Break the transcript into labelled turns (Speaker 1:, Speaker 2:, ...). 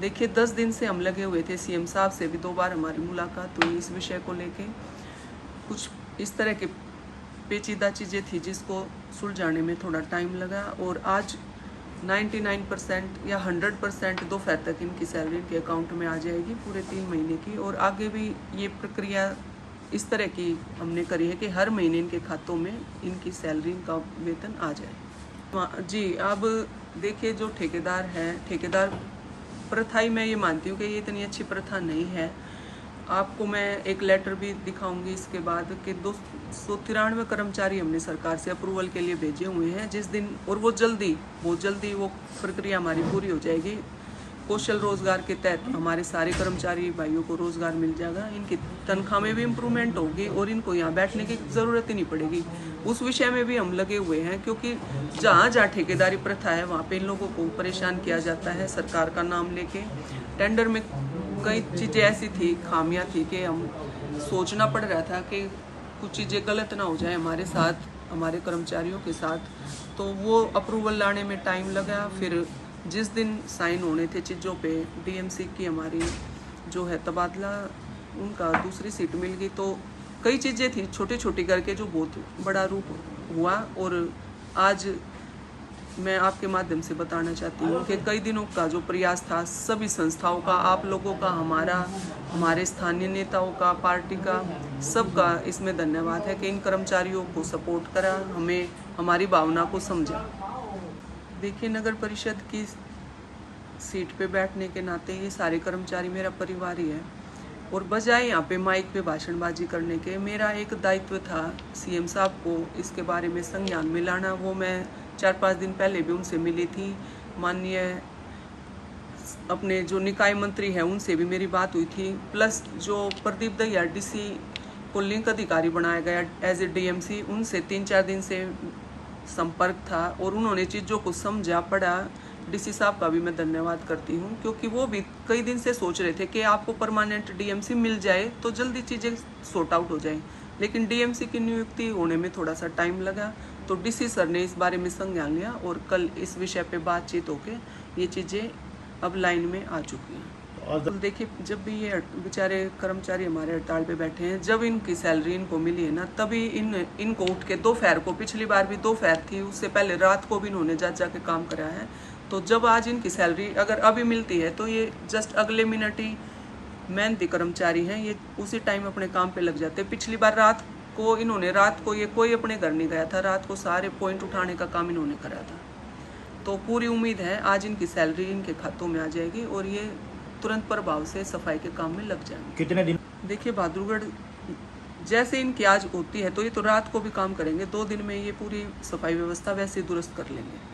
Speaker 1: देखिए 10 दिन से हम लगे हुए थे, सीएम साहब से भी 2 बार हमारी मुलाकात हुई इस विषय को लेके। कुछ इस तरह के पेचीदा चीज़ें थी जिसको सुलझाने में थोड़ा टाइम लगा, और आज 99% या 100% दोपहर तक इनकी सैलरी इनके अकाउंट में आ जाएगी पूरे 3 महीने की। और आगे भी ये प्रक्रिया इस तरह की हमने करी है कि हर महीने इनके खातों में इनकी सैलरी, इनका वेतन आ जाए। जी, अब देखिए जो ठेकेदार हैं, ठेकेदार प्रथा ही मैं ये मानती हूँ कि ये इतनी अच्छी प्रथा नहीं है। आपको मैं एक लेटर भी दिखाऊंगी इसके बाद कि 293 कर्मचारी हमने सरकार से अप्रूवल के लिए भेजे हुए हैं जिस दिन, और वो बहुत जल्दी वो प्रक्रिया हमारी पूरी हो जाएगी। कौशल रोजगार के तहत हमारे सारे कर्मचारी भाइयों को रोजगार मिल जाएगा, इनकी तनख्वाह में भी इम्प्रूवमेंट होगी और इनको यहाँ बैठने की ज़रूरत ही नहीं पड़ेगी। उस विषय में भी हम लगे हुए हैं, क्योंकि जहाँ जहाँ ठेकेदारी प्रथा है वहाँ पे इन लोगों को परेशान किया जाता है सरकार का नाम लेके। टेंडर में कई चीज़ें ऐसी थी, खामियां थी कि हम सोचना पड़ रहा था कि कुछ चीज़ें गलत ना हो जाए हमारे साथ, हमारे कर्मचारियों के साथ। तो वो अप्रूवल लाने में टाइम लगा। फिर जिस दिन साइन होने थे चीज़ों पे, डीएमसी की हमारी जो है तबादला, उनका दूसरी सीट मिल गई। तो कई चीज़ें थी छोटी छोटी करके जो बहुत बड़ा रूप हुआ। और आज मैं आपके माध्यम से बताना चाहती हूँ कि कई दिनों का जो प्रयास था सभी संस्थाओं का, आप लोगों का, हमारे स्थानीय नेताओं का, पार्टी का, सबका इसमें धन्यवाद है कि इन कर्मचारियों को सपोर्ट करा, हमें हमारी भावना को समझा। देखिए नगर परिषद की सीट पे बैठने के नाते ये सारे कर्मचारी मेरा परिवार ही है, और बजाय यहाँ पे माइक पे भाषणबाजी करने के मेरा एक दायित्व था सीएम साहब को इसके बारे में संज्ञान में लाना। वो मैं 4-5 दिन पहले भी उनसे मिली थी। माननीय अपने जो निकाय मंत्री हैं उनसे भी मेरी बात हुई थी, प्लस जो प्रदीप दहिया डीसी को लिंक अधिकारी बनाया गया एज ए डीएमसी, उनसे 3-4 दिन से संपर्क था और उन्होंने चीज़ों को समझा, पढ़ा। डीसी साहब का भी मैं धन्यवाद करती हूँ, क्योंकि वो भी कई दिन से सोच रहे थे कि आपको परमानेंट डीएमसी मिल जाए तो जल्दी चीज़ें सॉर्ट आउट हो जाए, लेकिन डीएमसी की नियुक्ति होने में थोड़ा सा टाइम लगा। तो डीसी सर ने इस बारे में संज्ञान लिया और कल इस विषय पे बातचीत होके ये चीज़ें अब लाइन में आ चुकी हैं। और देखिए जब भी ये बेचारे कर्मचारी हमारे हड़ताल पे बैठे हैं, जब इनकी सैलरी इनको मिली है ना, तभी इनको उठ के दोपहर को, पिछली बार भी दोपहर थी, उससे पहले रात को भी इन्होंने जा के काम करा है। तो जब आज इनकी सैलरी अगर अभी मिलती है तो ये जस्ट अगले मिनट ही, मेहनती कर्मचारी हैं ये, उसी टाइम अपने काम पे लग जाते हैं। पिछली बार रात को ये कोई अपने घर नहीं गया था, रात को सारे पॉइंट उठाने का काम इन्होंने करा था। तो पूरी उम्मीद है आज इनकी सैलरी इनके खातों में आ जाएगी और ये तुरंत प्रभाव से सफाई के काम में लग जाएंगे।
Speaker 2: कितने दिन?
Speaker 1: देखिए बहादुरगढ़ जैसे इनकी आज होती है तो ये तो रात को भी काम करेंगे, 2 दिन में ये पूरी सफाई व्यवस्था वैसे दुरुस्त कर लेंगे।